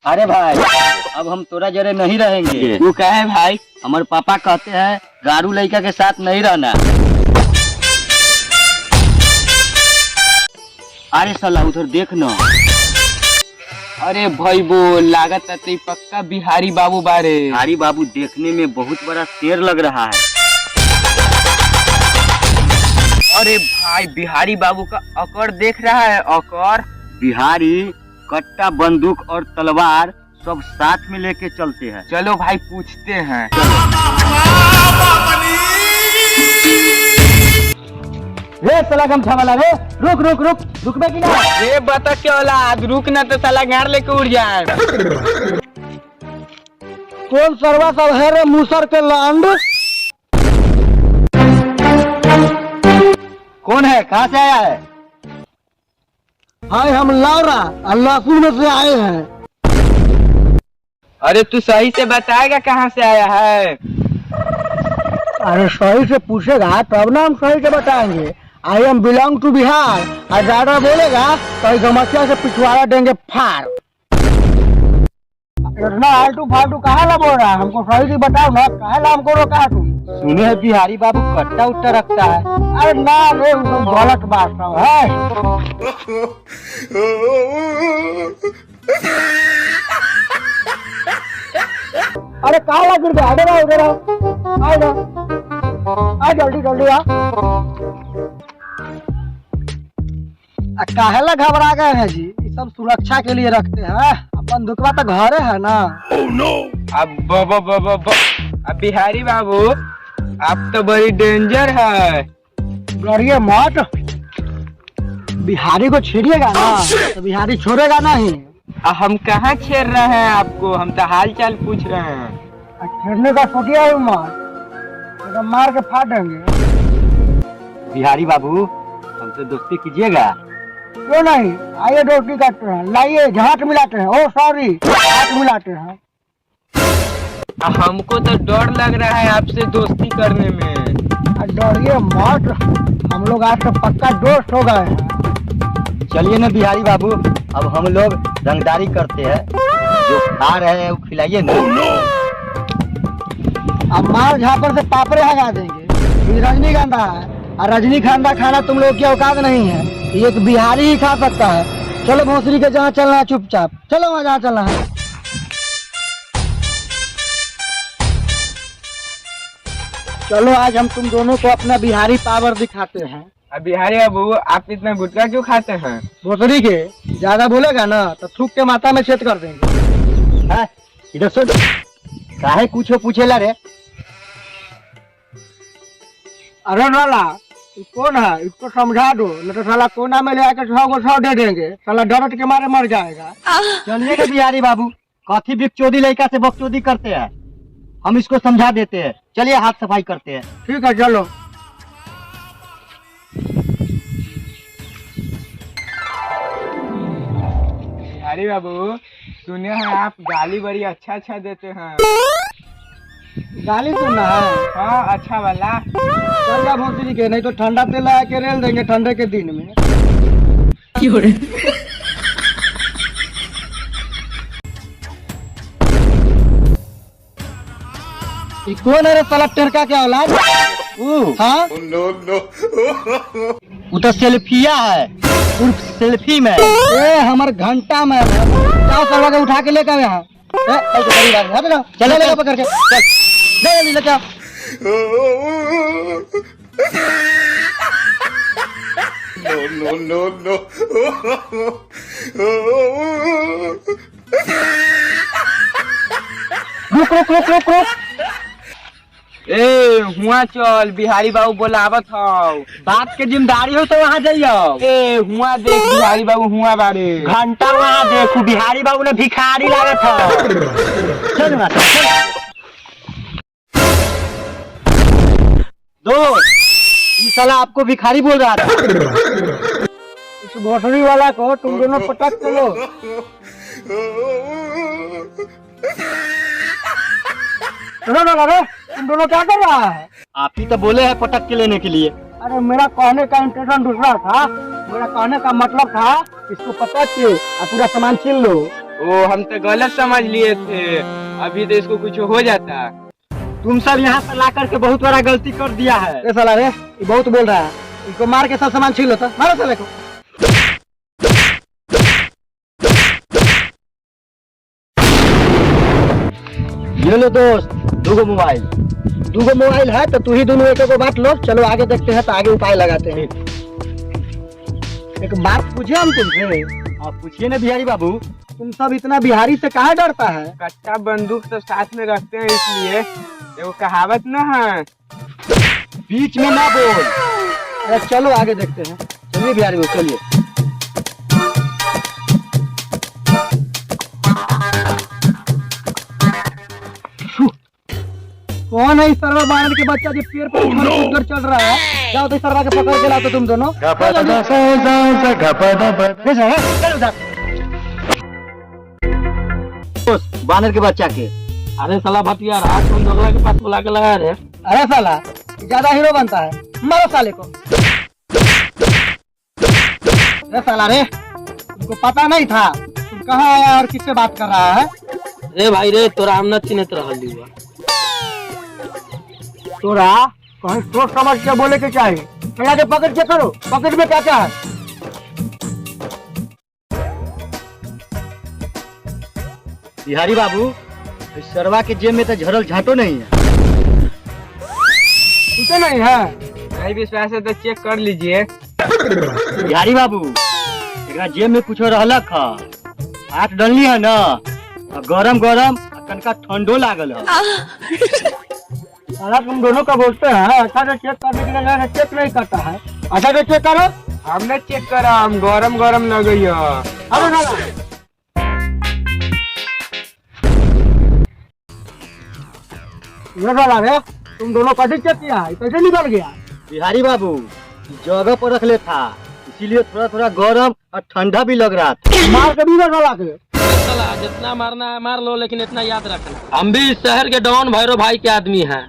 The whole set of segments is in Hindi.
अरे भाई अब हम तोरा जरे नहीं रहेंगे। तू कहे भाई? हमारे पापा कहते हैं गारू लड़का के साथ नहीं रहना। अरे साला उधर देख ना। अरे भाई वो लागत है पक्का बिहारी बाबू बारे। बिहारी बाबू देखने में बहुत बड़ा शेर लग रहा है। अरे भाई बिहारी बाबू का अकड़ देख रहा है? अकड़ बिहारी कट्टा बंदूक और तलवार सब साथ में लेके चलते हैं। चलो भाई पूछते हैं। रे साला गमछा वाला रे, रुक रुक रुक रुकबे की ना। ये बता क्या औलाद, रुक ना तो साला गाड़ लेके उड़ जाए। कौन सरवा सब है रे मूसर के लांड? कौन है, कहाँ से आया है? हाय हम लाउरा अल्लाहपुर में से आए हैं। अरे तू सही से बताएगा कहाँ से आया है? अरे सही से पूछेगा तब ना हम सही से बताएंगे। I am belong to Bihar. और ज्यादा बोलेगा तो गमछिया से पिछवाड़ा देंगे फाड़। इतना आलतू फालतू कहाँ ला बोल रहा है? हमको सही से बताओ ना, कहाँ ला हमको रोका तुम? सुने है बिहारी बाबू कट्टा उट्टा रखता है। अरे ना रे गलत बात सब है। अरे कहाँ ला गिर गया? इधर आओ इधर आओ, आ इधर आ, जल्दी जल्दी आ। काहेला घबरा गए हैं जी? ये सब सुरक्षा के लिए रखते हैं। अपन दुखवा तो घरे है ना। अब बिहारी बाबू आप तो बड़ी डेंजर है। डरिए मत, बिहारी को छेड़िएगा ना तो बिहारी छोड़ेगा नहीं। हम कहाँ छेड़ रहे हैं आपको, हम तो हाल चाल पूछ रहे हैं। छेड़ने का सोचिए ही मत, मार के फाड़ देंगे। बिहारी बाबू हमसे दोस्ती कीजिएगा। क्यों नहीं, आइए दोस्ती करते हैं। लाइए हाथ मिलाते हैं। ओ सॉरी, हाथ मिलाते हैं। हमको तो डर लग रहा है आपसे दोस्ती करने में। डरिए मत, हम लोग आज तो पक्का दोस्त हो गए हैं। चलिए ना बिहारी बाबू, अब हम लोग रंगदारी करते हैं। जो खा रहे हैं वो खिलाइए ना। अब मार झापर से पापड़े हगा देंगे। ये रजनीगंधा है और रजनीगंधा खाना तुम लोग की औकात नहीं है। ये एक बिहारी ही खा सकता है। चलो भोसरी के जहाँ चलना है चुपचाप चलो, वहाँ जहाँ चलना है। चलो आज हम तुम दोनों को अपना बिहारी पावर दिखाते हैं। अब बिहारी बाबू आप इतना गुटखा क्यों खाते हैं? भोसड़ी के ज्यादा बोलेगा ना तो थूक के माथा में छेद कर देंगे। इधर सुन, काहे कुछ पूछेला रे? अरे नाला कौन है, इसको समझा दो नहीं तो साला कोना में ले आकर 100 को 100 दे देंगे। साला डरट के मारे मर जाएगा। चलिए ना बिहारी बाबू, काफी बिकचोदी लड़का से बकचोदी करते हैं, हम इसको समझा देते हैं। चलिए हाथ सफाई करते हैं। ठीक है चलो। बिहारी बाबू सुने हैं आप गाली बड़ी अच्छा अच्छा देते हैं। गाली सुनना है? हाँ अच्छा वाला। चल जा भोसड़ी के, नहीं तो ठंडा तेल लगा के रेल देंगे ठंडे के दिन में। कौन है रे साला टेरका के औलाद? हाँ? वो तो सेल्फिया है, उर्फ सेल्फी में। ए हमारे घंटा में क्या करवा के उठा के लेकर यहाँ? चलो ले पकड़ के चल ले जाओ। No. रुक। ए हुआ चल, बिहारी बाबू बोलावत हौ। बात के जिम्मेदारी हो तो वहाँ जाइयो। ए हुआ देख बिहारी बाबू हुआ बारे। घंटा वहाँ देखू, बिहारी बाबू ने भिखारी लागत है। चल ना चल। दो ये साला आपको भिखारी बोल रहा था। इस भोसड़ी वाला को तुम दोनों पटक चलो। तुम दोनों क्या कर रहा है? आप ही तो बोले हैं पटक के लेने के लिए। अरे मेरा कहने का इंटेंशन दूसरा था। मेरा कहने का मतलब था इसको पटक के पूरा सामान छीन लो। ओ हम तो गलत समझ लिए थे, अभी तो इसको कुछ हो जाता। तुम सब यहाँ से ला करके बहुत बड़ा गलती कर दिया है। ए साला रे, ये बहुत बोल रहा है, इसको मार के सब सामान छीन लो, तो मारो साले को। ये लो दोस्त, दूगो मोबाइल है तो तू ही दोनों एक एक बांट लो। चलो आगे देखते हैं, तो आगे उपाय लगाते हैं। एक बात पूछे हम तुमसे। आप पूछिए ना बिहारी बाबू, तुम सब इतना बिहारी से काहे डरता है? कच्चा बंदूक तो साथ में रखते हैं, इसलिए एगो कहावत न है, बीच में ना बोल। अरे चलो आगे देखते हैं। चलिए बिहारी बाबू, चलिए। कौन है इस सरवा बानर के बच्चा जो पेड़ पर उधर चल रहा है? जाओ तो इस सरवा के पकड़ के लाओ तो तुम दोनों। बानर के बच्चा के। अरे साला भटिया रात में दोगला के पास बुला के लगा रे। अरे साला ज्यादा हीरो बनता है, मारो साले को। अरे साला रे, तुमको पता नहीं था तुम कहाँ आया और किससे बात कर रहा है? रे भाई रे, तोरा हम न चिन्हत रहली हुआ। तोरा कहीं सोच समझ के बोले के चाहिए। चला के पकड़ के करो, पकड़ में क्या है? बिहारी बाबू, इस सरवा के जेब में तो झरल झाटो नहीं है। कुछ नहीं है? नहीं विश्वास है तो चेक कर लीजिए। बिहारी बाबू, एकरा जेब में कुछ रहलक है, हाथ डलनी है ना, गरम गरम कनका ठंडो लागल है। साला तुम दोनों का बोलते हैं, अच्छा से चेक करने के लिए चेक नहीं करता है। अच्छा से चेक करो। हमने चेक करा, हम गरम गरम लगी है। अरे साला ये साला रे, तुम दोनों कैसे चेक किया है? कैसे निकल गया? बिहारी बाबू, जगह पर रख ले था, इसीलिए थोड़ा थोड़ा गरम और ठंडा भी लग रहा था। मार के भी ना साला के। साला जितना मारना है मार लो, लेकिन इतना याद रखना, हम भी इस शहर के डॉन भैरव भाई के आदमी हैं।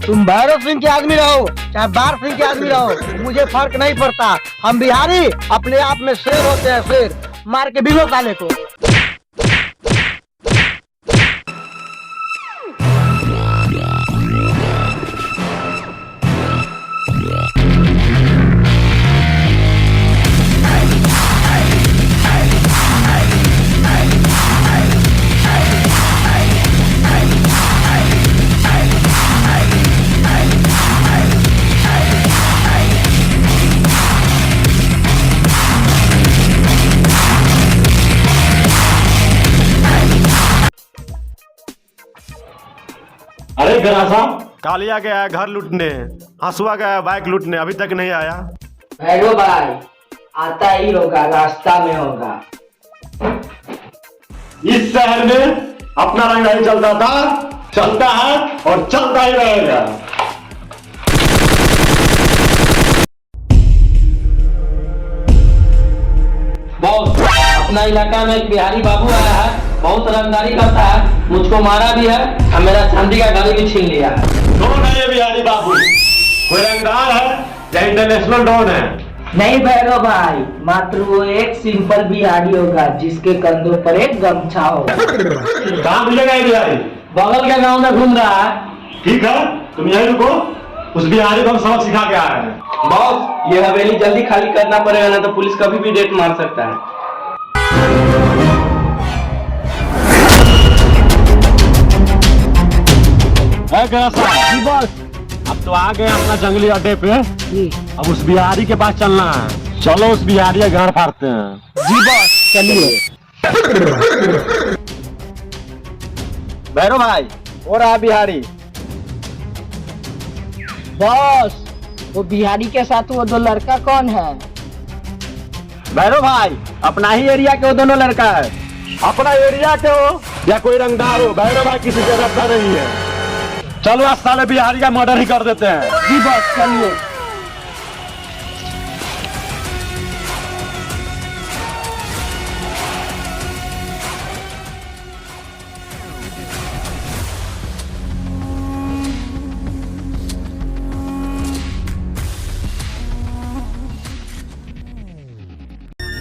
तुम भैरव सिंह के आदमी रहो चाहे बार सिंह के आदमी रहो, मुझे फर्क नहीं पड़ता। हम बिहारी अपने आप में शेर होते हैं, शेर। मार के बिलो साले को। अरे गरासा, कालिया गया है घर लूटने, हंसुआ गया है बाइक लूटने, अभी तक नहीं आया। भैरव भाई आता ही होगा, रास्ता में होगा। इस शहर में अपना रंग नहीं चलता था, चलता है और चलता ही रहेगा। बॉस, अपना इलाका में एक बिहारी बाबू आया है, बहुत रंगदारी करता है, मुझको मारा भी है और मेरा चांदी का गाड़ी भी छीन लिया है। कौन है ये बिहारी बाबू? कोई रंगदार है या इंटरनेशनल डॉन है? नहीं भैरव भाई, मात्र वो एक सिंपल बिहारी होगा जिसके कंधों पर एक गमछा होगा। कहाँ मिलेगा ये बिहारी? बगल के गांव में घूम रहा है। ठीक है, तुम यही रुको, उस बिहारी को हम सबक सिखा के आए हैं। बॉस, ये हवेली जल्दी खाली करना पड़ेगा, ना तो पुलिस कभी भी रेड मार सकता है। जी बॉस, अब तो आ गए अपना जंगली अड्डे पे। अब उस बिहारी के पास चलना है। चलो उस बिहारी का घर फाड़ते हैं। जी बॉस, चलिए। भैरव भाई, हो रहा बिहारी। बॉस, वो बिहारी के साथ वो दो लड़का कौन है? भैरव भाई, अपना ही एरिया के वो दोनों लड़का है। अपना एरिया के हो या कोई रंगदार हो, भैरव भाई किसी से डरता नहीं है। चलो आज साले बिहारी का मर्डर ही कर देते हैं। जी बॉस, चलिए।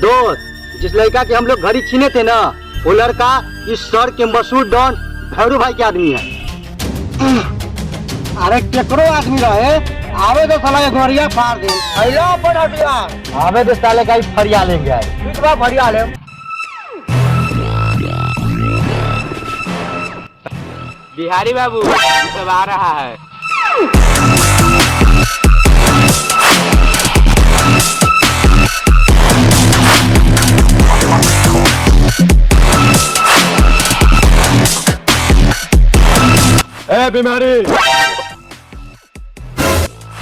दोस्त, जिस लड़का के हम लोग घड़ी छीने थे ना, वो लड़का इस शहर के मशहूर डॉन भैरू भाई के आदमी है। अरे केकरो आदमी रहे, आवे तो साला एक घड़िया फाड़ दे। अल्लाह पर हटिया आवे तो साले का ही फरिया लेंगे। कितना फरिया ले? बिहारी बाबू सब आ रहा है। ए बीमारी,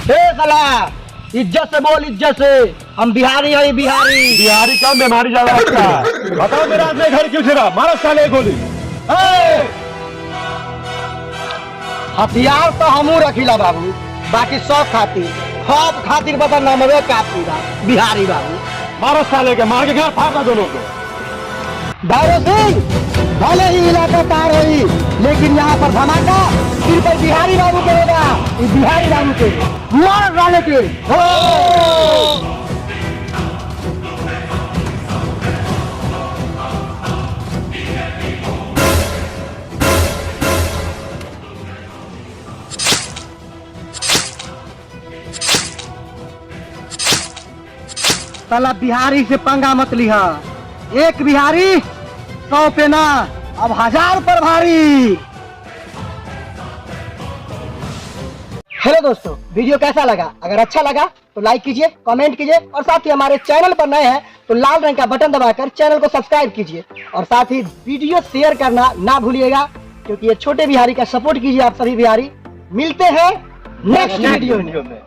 साला इज्जत से बोल, इज्जत से। हम बिहारी है, बिहारी। बिहारी कम बीमारी ज्यादा रखता है। बताओ मेरा आदमी घर क्यों छिड़ा? मारो साले गोली। हथियार तो हमू रखीला बाबू, बाकी सब खातिर खप खातिर बता नामवे काफी बा। बिहारी बाबू मारो साले के, मार के घर फाड़ा दोनों को। भैरव सिंह, भले ही इलाका पार हुई, लेकिन यहाँ पर धमाका सिर्फ बिहारी बाबू के होगा। इस बिहारी बाबू के मार डाले के। साला बिहारी से पंगा मत लिहा। एक बिहारी 100 पे ना, अब 1000 पर भारी। हेलो दोस्तों, वीडियो कैसा लगा? अगर अच्छा लगा तो लाइक कीजिए, कमेंट कीजिए और साथ ही हमारे चैनल पर नए हैं तो लाल रंग का बटन दबाकर चैनल को सब्सक्राइब कीजिए और साथ ही वीडियो शेयर करना ना भूलिएगा, क्योंकि ये छोटे बिहारी का सपोर्ट कीजिए आप सभी बिहारी। मिलते हैं नेक्स्ट वीडियो में।